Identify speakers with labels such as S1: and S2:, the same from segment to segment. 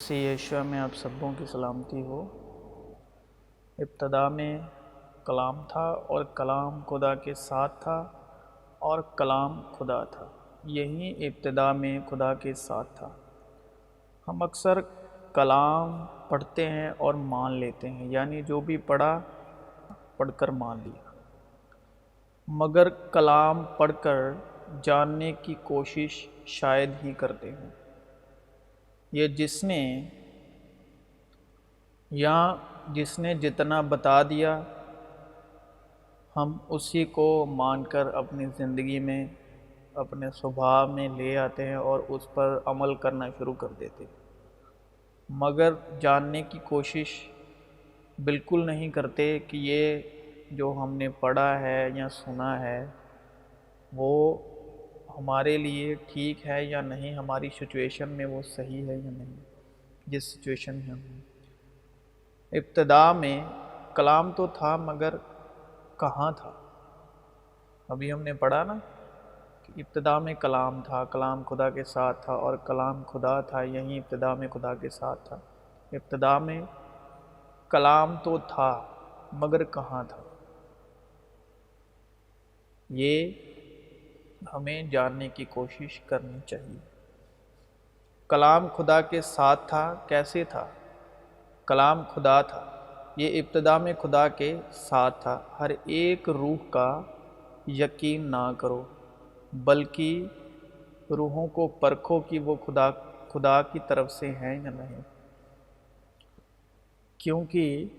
S1: यीशु में आप सबों की सलामती हो। इब्तदा में कलाम था और कलाम खुदा के साथ था और कलाम खुदा था। यही इब्तदा में खुदा के साथ था। हम अक्सर कलाम पढ़ते हैं और मान लेते हैं, यानी जो भी पढ़ा पढ़कर मान लिया, मगर कलाम पढ़कर जानने की कोशिश शायद ही करते हैं। ये जिसने जितना बता दिया हम उसी को मानकर अपनी ज़िंदगी में, अपने स्वभाव में ले आते हैं और उस पर अमल करना शुरू कर देते हैं, मगर जानने की कोशिश बिल्कुल नहीं करते कि ये जो हमने पढ़ा है या सुना है वो हमारे लिए ठीक है या नहीं, हमारी सिचुएशन में वो सही है या नहीं, जिस सिचुएशन में हम हैं। इब्तदा में कलाम तो था, मगर कहाँ था? अभी हमने पढ़ा ना कि इब्तदा में कलाम था, कलाम खुदा के साथ था और कलाम खुदा था। यही इब्तदा में खुदा के साथ था। इब्तदा में कलाम तो था, मगर कहाँ था? ये हमें जानने की कोशिश करनी चाहिए। कलाम खुदा के साथ था, कैसे था? कलाम खुदा था, ये इब्तदा में खुदा के साथ था। हर एक रूह का यकीन ना करो, बल्कि रूहों को परखो कि वो खुदा की तरफ से हैं या नहीं, क्योंकि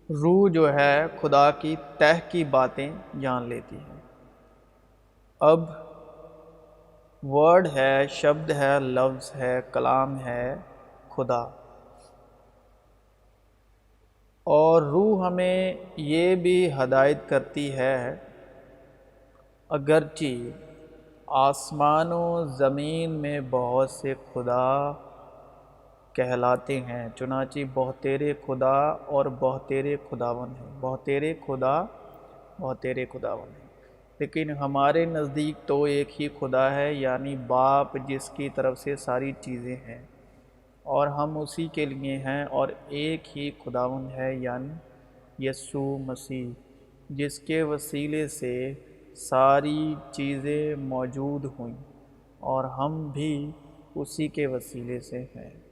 S1: रूह जो है खुदा की तह की बातें जान लेती है। अब वर्ड है, शब्द है, लफ्ज़ है, कलाम है खुदा, और रूह हमें ये भी हदायत करती है, अगरचे आसमानों ज़मीन में बहुत से खुदा कहलाते हैं, चुनांचे बहुतेरे खुदा और बहुतेरे खुदावन हैं। बहुतेरे खुदा, बहुतेरे खुदावन हैं, लेकिन हमारे नज़दीक तो एक ही खुदा है, यानी बाप, जिसकी तरफ से सारी चीज़ें हैं और हम उसी के लिए हैं। और एक ही खुदावन है, यानी यीशु मसीह, जिसके वसीले से सारी चीज़ें मौजूद हुईं और हम भी उसी के वसीले से हैं।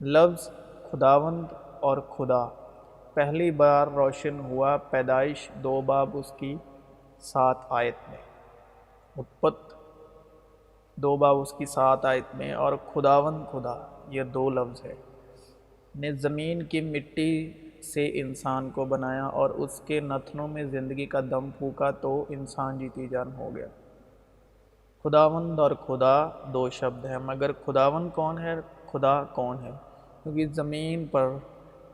S1: लफ्ज़ खुदावंद और खुदा पहली बार रोशन हुआ पैदाइश 2 बाब उसकी 7 आयत में, उत्पत्ति 2 बाब उसकी 7 आयत में। और खुदावंद खुदा, ये 2 लफ्ज़ है। ने ज़मीन की मिट्टी से इंसान को बनाया और उसके नथनों में ज़िंदगी का दम फूका, तो इंसान जीती जान हो गया। खुदावंद और खुदा 2 शब्द हैं, मगर खुदावंद कौन है, खुदा कौन है? क्योंकि ज़मीन पर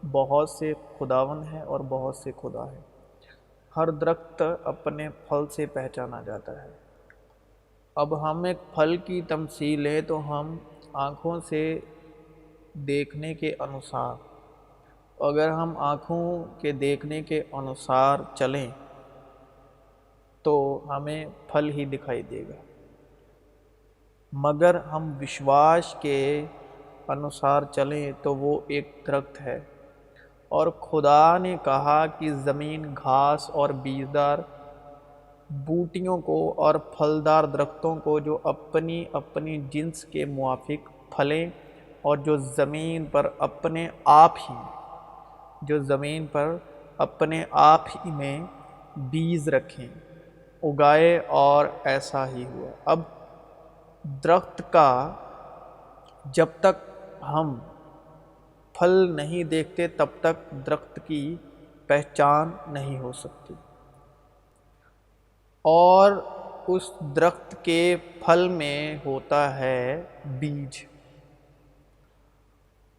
S1: बहुत से खुदावंद हैं और बहुत से खुदा हैं। हर दरख्त अपने फल से पहचाना जाता है। अब हम एक फल की तमसील लें तो हम आँखों से देखने के अनुसार, अगर हम आँखों के देखने के अनुसार चलें तो हमें फल ही दिखाई देगा, मगर हम विश्वास के अनुसार चलें तो वो एक दरख्त है। और खुदा ने कहा कि ज़मीन घास और बीजदार बूटियों को और फलदार दरख्तों को जो अपनी अपनी जिन्स के मुआफिक फलें, और जो ज़मीन पर अपने आप ही में बीज रखें, उगाए, और ऐसा ही हुआ। अब दरख्त का जब तक हम फल नहीं देखते तब तक दरख्त की पहचान नहीं हो सकती, और उस दरख्त के फल में होता है बीज।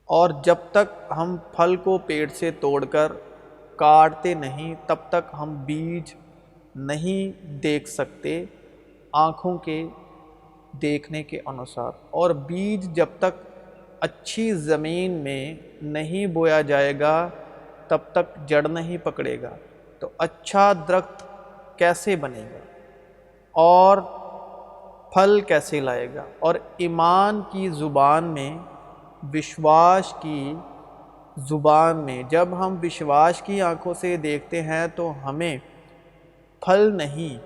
S1: और जब तक हम फल को पेड़ से तोड़कर काटते नहीं तब तक हम बीज नहीं देख सकते आँखों के देखने के अनुसार। और बीज जब तक अच्छी ज़मीन में नहीं बोया जाएगा तब तक जड़ नहीं पकड़ेगा, तो अच्छा दरख्त कैसे बनेगा और फल कैसे लाएगा? और ईमान की ज़ुबान में विश्वास की ज़ुबान में, जब हम विश्वास की आंखों से देखते हैं तो हमें फल नहीं,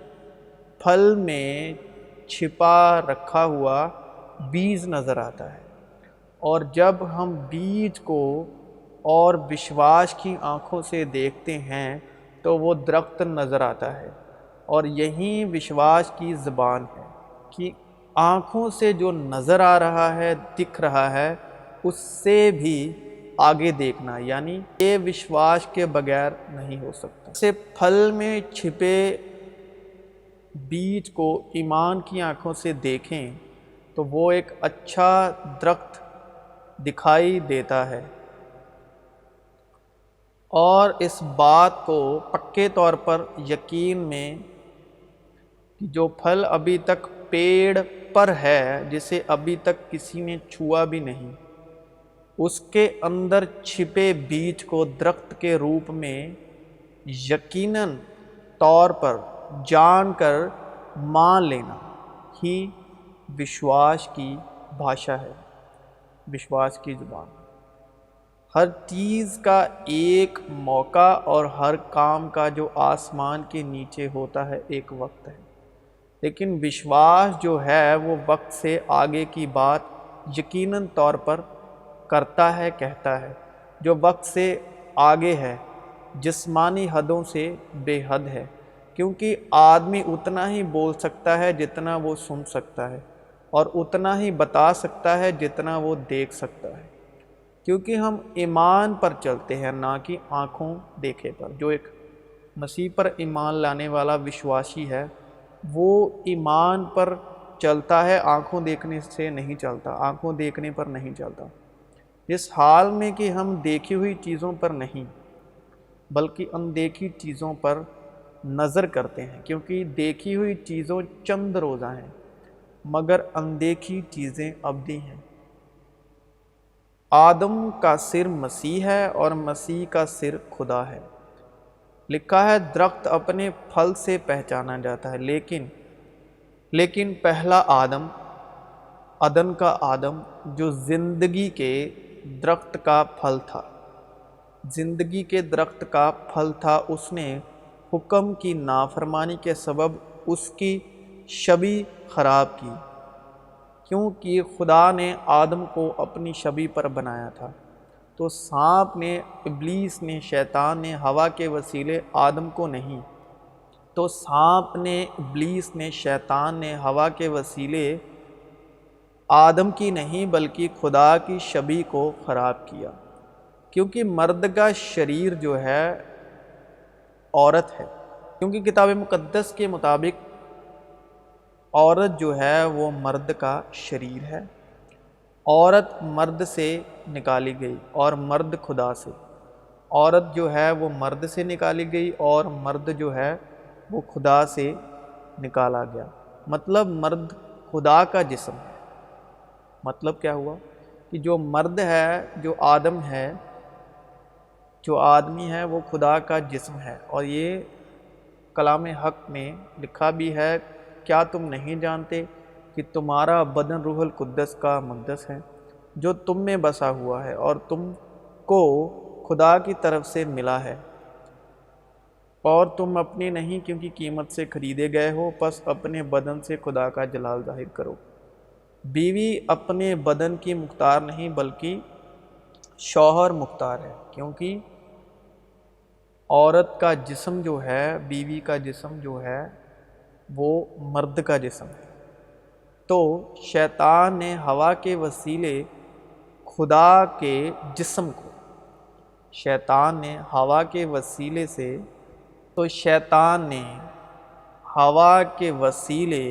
S1: फल में छिपा रखा हुआ बीज नज़र आता है। और जब हम बीज को और विश्वास की आंखों से देखते हैं तो वो दरख्त नज़र आता है। और यही विश्वास की ज़बान है कि आँखों से जो नज़र आ रहा है, दिख रहा है, उससे भी आगे देखना, यानी ये विश्वास के बगैर नहीं हो सकता। से फल में छिपे बीज को ईमान की आँखों से देखें तो वो एक अच्छा दरख्त दिखाई देता है। और इस बात को पक्के तौर पर यकीन में कि जो फल अभी तक पेड़ पर है, जिसे अभी तक किसी ने छुआ भी नहीं, उसके अंदर छिपे बीज को दरख्त के रूप में यकीनन तौर पर जानकर मान लेना ही विश्वास की भाषा है, विश्वास की ज़ुबान। हर चीज़ का एक मौका और हर काम का जो आसमान के नीचे होता है एक वक्त है, लेकिन विश्वास जो है वो वक्त से आगे की बात यकीनन तौर पर करता है, कहता है। जो वक्त से आगे है, जिस्मानी हदों से बेहद है, क्योंकि आदमी उतना ही बोल सकता है जितना वो सुन सकता है, और उतना ही बता सकता है जितना वो देख सकता है, क्योंकि हम ईमान पर चलते हैं, ना कि आँखों देखे पर। जो एक मसीह पर ईमान लाने वाला विश्वासी है, वो ईमान पर चलता है, आँखों देखने से नहीं चलता, आँखों देखने पर नहीं चलता। इस हाल में कि हम देखी हुई चीज़ों पर नहीं बल्कि अनदेखी चीज़ों पर नज़र करते हैं, क्योंकि देखी हुई चीज़ों चंद रोज़ा हैं मगर अनदेखी चीज़ें अबदी हैं। आदम का सिर मसीह है और मसीह का सिर खुदा है। लिखा है दरख्त अपने फल से पहचाना जाता है, लेकिन पहला आदम, अदन का आदम, जो ज़िंदगी के दरख्त का फल था, ज़िंदगी के दरख्त का फल था, उसने हुक्म की नाफरमानी के सबब उसकी शबी ख़राब की, क्योंकि खुदा ने आदम को अपनी शबी पर बनाया था। तो सांप ने, इब्लीस ने, शैतान ने हवा के वसीले आदम को नहीं, तो सांप ने, इब्लीस ने, शैतान ने हवा के वसीले आदम की नहीं बल्कि खुदा की शबी को ख़राब किया, क्योंकि मर्द का शरीर जो है औरत है, क्योंकि किताब मुक़द्दस के मुताबिक औरत जो है वो मर्द का शरीर है। औरत मर्द से निकाली गई और मर्द खुदा से। औरत जो है वो मर्द से निकाली गई और मर्द जो है वो खुदा से निकाला गया। मतलब मर्द खुदा का जिस्म है। मतलब क्या हुआ कि जो मर्द है, जो आदम है, जो आदमी है, वो खुदा का जिस्म है। और ये कलाम हक में लिखा भी है, क्या तुम नहीं जानते कि तुम्हारा बदन रूहुल कुद्दस का मुक़द्दस है, जो तुम में बसा हुआ है और तुमको खुदा की तरफ से मिला है, और तुम अपने नहीं क्योंकि कीमत से खरीदे गए हो, बस अपने बदन से खुदा का जलाल ज़ाहिर करो। बीवी अपने बदन की मुख्तार नहीं बल्कि शौहर मुख्तार है, क्योंकि औरत का जिस्म जो है, बीवी का जिस्म जो है, वो मर्द का जिस्म है। तो शैतान ने हवा के वसीले खुदा के जिस्म को, शैतान ने हवा के वसीले से, तो शैतान ने हवा के वसीले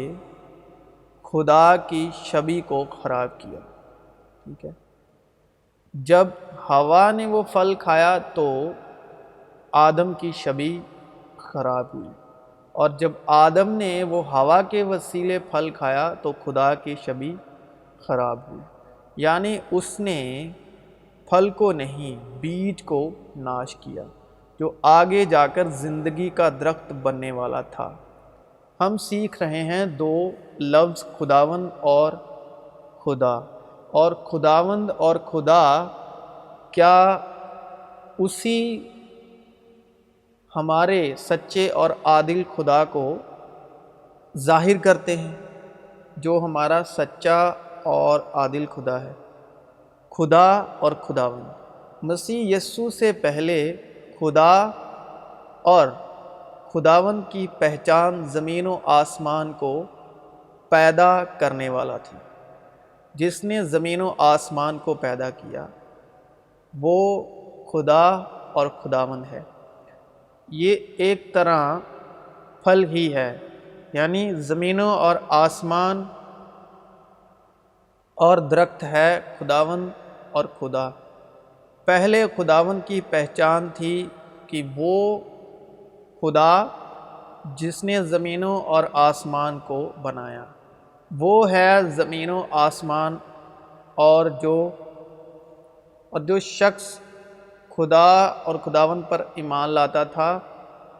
S1: खुदा की शबी को ख़राब किया। ठीक है, जब हवा ने वो फल खाया तो आदम की शबी ख़राब हुई, और जब आदम ने वो हवा के वसीले फल खाया तो खुदा की शबी ख़राब हुई। यानी उसने फल को नहीं, बीज को नाश किया, जो आगे जाकर ज़िंदगी का दरख्त बनने वाला था। हम सीख रहे हैं दो लफ्ज़ खुदावन और खुदा। اور خداوند اور خدا کیا اسی ہمارے سچے اور عادل خدا کو ظاہر کرتے ہیں جو ہمارا سچا اور عادل خدا ہے، خدا اور خداوند۔ مسیح یسوع سے پہلے خدا اور خداوند کی پہچان زمین و آسمان کو پیدا کرنے والا تھی۔ جس نے زمین و آسمان کو پیدا کیا وہ خدا اور خداوند ہے۔ یہ ایک طرح پھل ہی ہے، یعنی زمینوں اور آسمان اور درخت ہے خداوند اور خدا۔ پہلے خداوند کی پہچان تھی کہ وہ خدا جس نے زمینوں اور آسمان کو بنایا، وہ ہے زمین و آسمان، اور جو شخص خدا اور خداوند پر ایمان لاتا تھا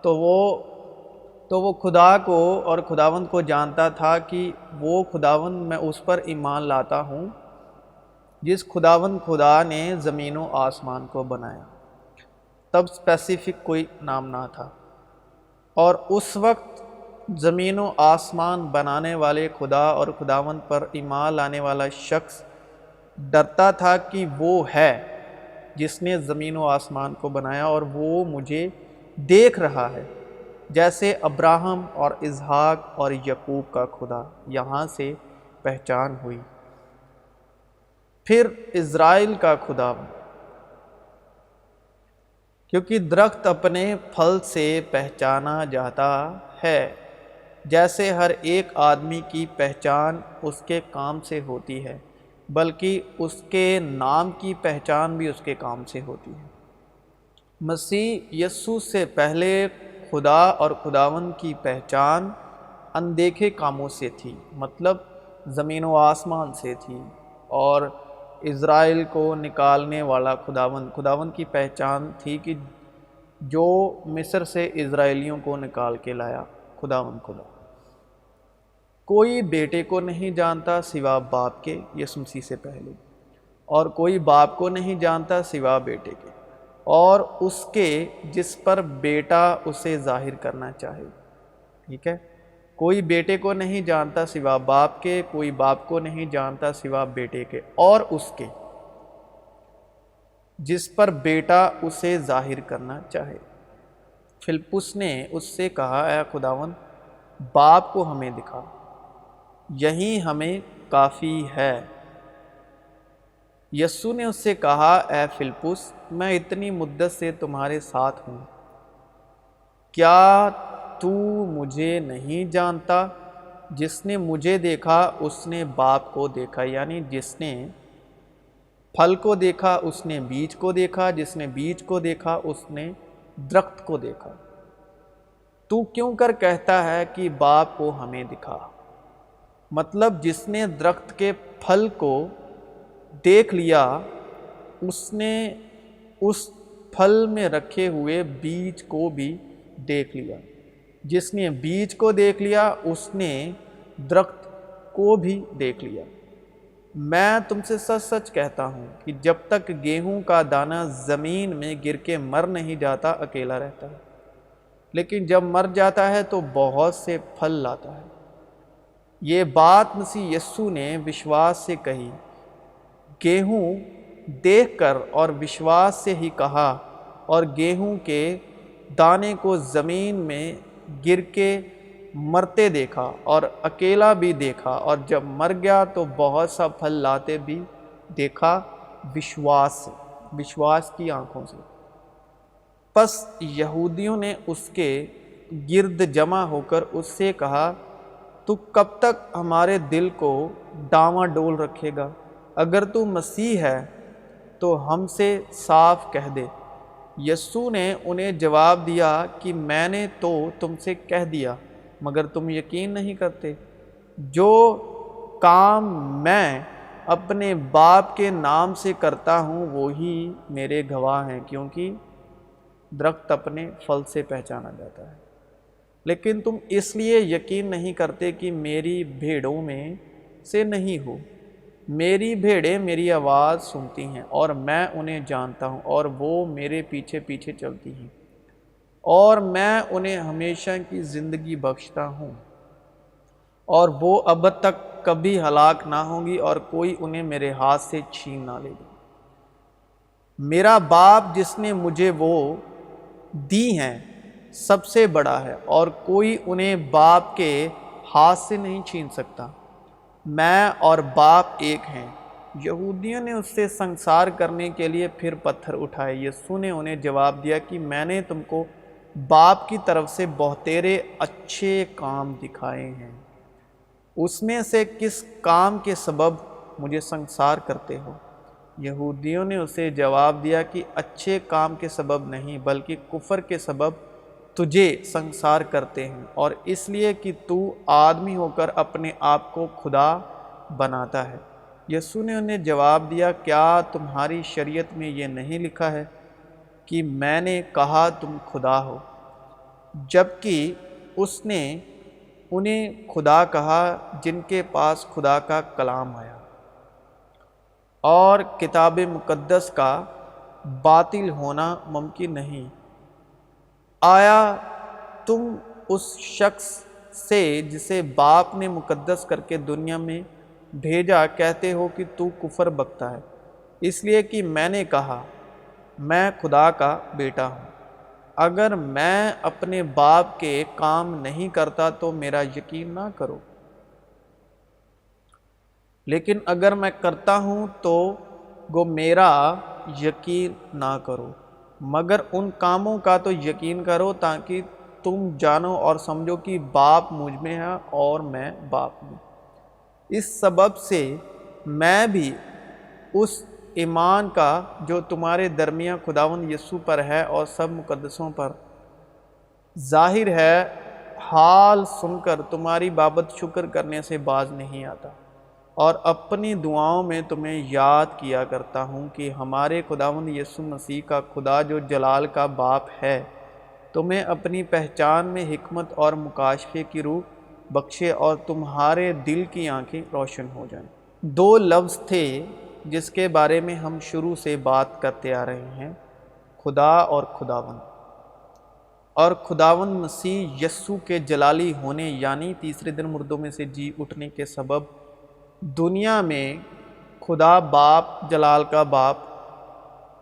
S1: تو وہ خدا کو اور خداوند کو جانتا تھا کہ وہ خداوند، میں اس پر ایمان لاتا ہوں جس خداوند خدا نے زمین و آسمان کو بنایا۔ تب اسپیسیفک کوئی نام نہ تھا، اور اس وقت زمین و آسمان بنانے والے خدا اور خداوند پر ایمان لانے والا شخص ڈرتا تھا کہ وہ ہے جس نے زمین و آسمان کو بنایا اور وہ مجھے دیکھ رہا ہے، جیسے ابراہم اور اسحاق اور یعقوب کا خدا۔ یہاں سے پہچان ہوئی۔ پھر اسرائیل کا خدا، کیونکہ درخت اپنے پھل سے پہچانا جاتا ہے، جیسے ہر ایک آدمی کی پہچان اس کے کام سے ہوتی ہے، بلکہ اس کے نام کی پہچان بھی اس کے کام سے ہوتی ہے۔ مسیح یسوع سے پہلے خدا اور خداوند کی پہچان اندیکھے کاموں سے تھی، مطلب زمین و آسمان سے تھی، اور اسرائیل کو نکالنے والا خداوند کی پہچان تھی کہ جو مصر سے اسرائیلیوں کو نکال کے لایا خداوند خدا۔ کوئی بیٹے کو نہیں جانتا سوا باپ کے، یسوع مسیح سے پہلے، اور کوئی باپ کو نہیں جانتا سوا بیٹے کے، اور اس کے جس پر بیٹا اسے ظاہر کرنا چاہے۔ ٹھیک ہے، کوئی بیٹے کو نہیں جانتا سوا باپ کے، کوئی باپ کو نہیں جانتا سوا بیٹے کے، اور اس کے جس پر بیٹا اسے ظاہر کرنا چاہے۔ فلپس نے اس سے کہا، اے خداوند، باپ کو ہمیں دکھا، یہی ہمیں کافی ہے۔ یسوع نے اس سے کہا، اے فلپس، میں اتنی مدت سے تمہارے ساتھ ہوں، کیا تو مجھے نہیں جانتا؟ جس نے مجھے دیکھا اس نے باپ کو دیکھا، یعنی جس نے پھل کو دیکھا اس نے بیج کو دیکھا، جس نے بیج کو دیکھا اس نے درخت کو دیکھا۔ تو کیوں کر کہتا ہے کہ باپ کو ہمیں دکھا؟ مطلب جس نے درخت کے پھل کو دیکھ لیا اس نے اس پھل میں رکھے ہوئے بیج کو بھی دیکھ لیا، جس نے بیج کو دیکھ لیا اس نے درخت کو بھی دیکھ لیا۔ میں تم سے سچ سچ کہتا ہوں کہ جب تک گیہوں کا دانہ زمین میں گر کے مر نہیں جاتا اکیلا رہتا ہے، لیکن جب مر جاتا ہے تو بہت سے پھل لاتا ہے۔ یہ بات مسیح یسوع نے وشواس سے کہی، گیہوں دیکھ کر اور وشواس سے ہی کہا، اور گیہوں کے دانے کو زمین میں گر کے مرتے دیکھا اور اکیلا بھی دیکھا، اور جب مر گیا تو بہت سا پھل لاتے بھی دیکھا، وشواس کی آنکھوں سے۔ پس یہودیوں نے اس کے گرد جمع ہو کر اس سے کہا، تو کب تک ہمارے دل کو ڈاواں ڈول رکھے گا؟ اگر تو مسیح ہے تو ہم سے صاف کہہ دے۔ یسوع نے انہیں جواب دیا کہ میں نے تو تم سے کہہ دیا، مگر تم یقین نہیں کرتے۔ جو کام میں اپنے باپ کے نام سے کرتا ہوں وہی میرے گواہ ہیں، کیونکہ درخت اپنے پھل سے پہچانا جاتا ہے۔ لیکن تم اس لیے یقین نہیں کرتے کہ میری بھیڑوں میں سے نہیں ہو۔ میری بھیڑیں میری آواز سنتی ہیں اور میں انہیں جانتا ہوں اور وہ میرے پیچھے پیچھے چلتی ہیں اور میں انہیں ہمیشہ کی زندگی بخشتا ہوں اور وہ اب تک کبھی ہلاک نہ ہوں گی اور کوئی انہیں میرے ہاتھ سے چھین نہ لے گا۔ میرا باپ جس نے مجھے وہ دی ہیں سب سے بڑا ہے اور کوئی انہیں باپ کے ہاتھ سے نہیں چھین سکتا۔ میں اور باپ ایک ہیں۔ یہودیوں نے اس سے سنگسار کرنے کے لیے پھر پتھر اٹھائے۔ یسوع نے انہیں جواب دیا کہ میں نے تم کو باپ کی طرف سے بہتیرے اچھے کام دکھائے ہیں، اس میں سے کس کام کے سبب مجھے سنگسار کرتے ہو؟ یہودیوں نے اسے جواب دیا کہ اچھے کام کے سبب نہیں بلکہ کفر کے سبب تجھے سنگسار کرتے ہیں، اور اس لیے کہ تو آدمی ہو کر اپنے آپ کو خدا بناتا ہے۔ یسوع نے انہیں جواب دیا، کیا تمہاری شریعت میں یہ نہیں لکھا ہے کہ میں نے کہا تم خدا ہو؟ جبکہ اس نے انہیں خدا کہا جن کے پاس خدا کا کلام آیا اور کتاب مقدس کا باطل ہونا ممکن نہیں۔ آیا تم اس شخص سے جسے باپ نے مقدس کر کے دنیا میں بھیجا کہتے ہو کہ تو کفر بکتا ہے، اس لیے کہ میں نے کہا میں خدا کا بیٹا ہوں؟ اگر میں اپنے باپ کے کام نہیں کرتا تو میرا یقین نہ کرو، لیکن اگر میں کرتا ہوں تو گو میرا یقین نہ کرو، مگر ان کاموں کا تو یقین کرو تاکہ تم جانو اور سمجھو کہ باپ مجھ میں ہے اور میں باپ میں۔ اس سبب سے میں بھی اس ایمان کا جو تمہارے درمیان خداوند یسوع پر ہے اور سب مقدسوں پر ظاہر ہے، حال سن کر تمہاری بابت شکر کرنے سے باز نہیں آتا، اور اپنی دعاؤں میں تمہیں یاد کیا کرتا ہوں کہ ہمارے خداوند یسوع مسیح کا خدا جو جلال کا باپ ہے تمہیں اپنی پہچان میں حکمت اور مکاشفے کی روح بخشے اور تمہارے دل کی آنکھیں روشن ہو جائیں۔ دو لفظ تھے جس کے بارے میں ہم شروع سے بات کرتے آ رہے ہیں، خدا اور خداوند۔ اور خداوند مسیح یسوع کے جلالی ہونے یعنی تیسرے دن مردوں میں سے جی اٹھنے کے سبب دنیا میں خدا باپ جلال کا باپ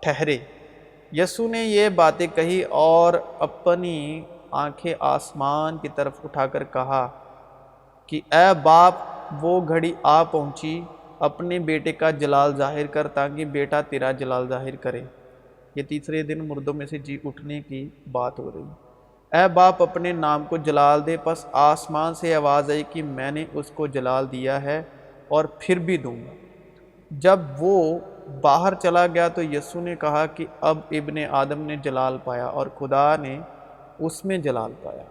S1: ٹھہرے۔ یسوع نے یہ باتیں کہی اور اپنی آنکھیں آسمان کی طرف اٹھا کر کہا کہ اے باپ، وہ گھڑی آ پہنچی، اپنے بیٹے کا جلال ظاہر کر تاکہ بیٹا تیرا جلال ظاہر کرے۔ یہ تیسرے دن مردوں میں سے جی اٹھنے کی بات ہو رہی ہے۔ اے باپ، اپنے نام کو جلال دے۔ پس آسمان سے آواز آئی کہ میں نے اس کو جلال دیا ہے اور پھر بھی دوں گا۔ جب وہ باہر چلا گیا تو یسوع نے کہا کہ اب ابن آدم نے جلال پایا اور خدا نے اس میں جلال پایا۔